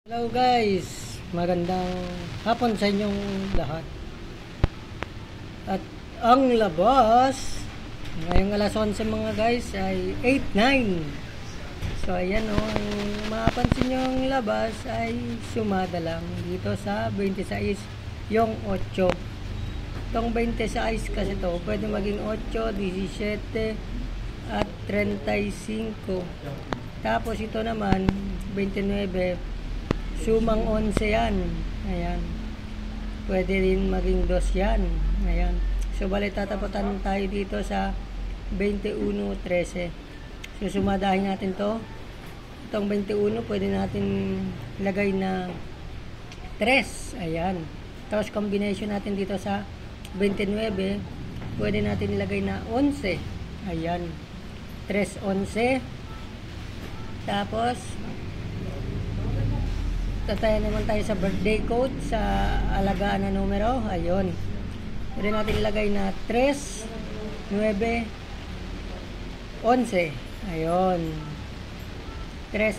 Hello guys, magandang hapon sa inyong lahat. At ang labas ngayong alas 11 mga guys ay 8:09. So ayan o, ang mapapansin nyo ang labas ay sumada lang dito sa 26 yung 8. Itong 26 kasi to pwede maging 8, 17 at 35. Tapos ito naman 29, sumang 11 yan. Ayan. Pwede rin maging 2 yan. Ayan. So, bali tatapatan tayo dito sa 21-13. So, sumadahin natin to. Itong 21, pwede natin lagay na 3. Ayan. Tapos, combination natin dito sa 29, pwede natin ilagay na 11. Ayan. 3, 11. Tapos, tataya naman tayo sa birthday code sa alagaan na numero. Ayun. Pwede natin ilagay na 3, 9, 11. Ayun. 3,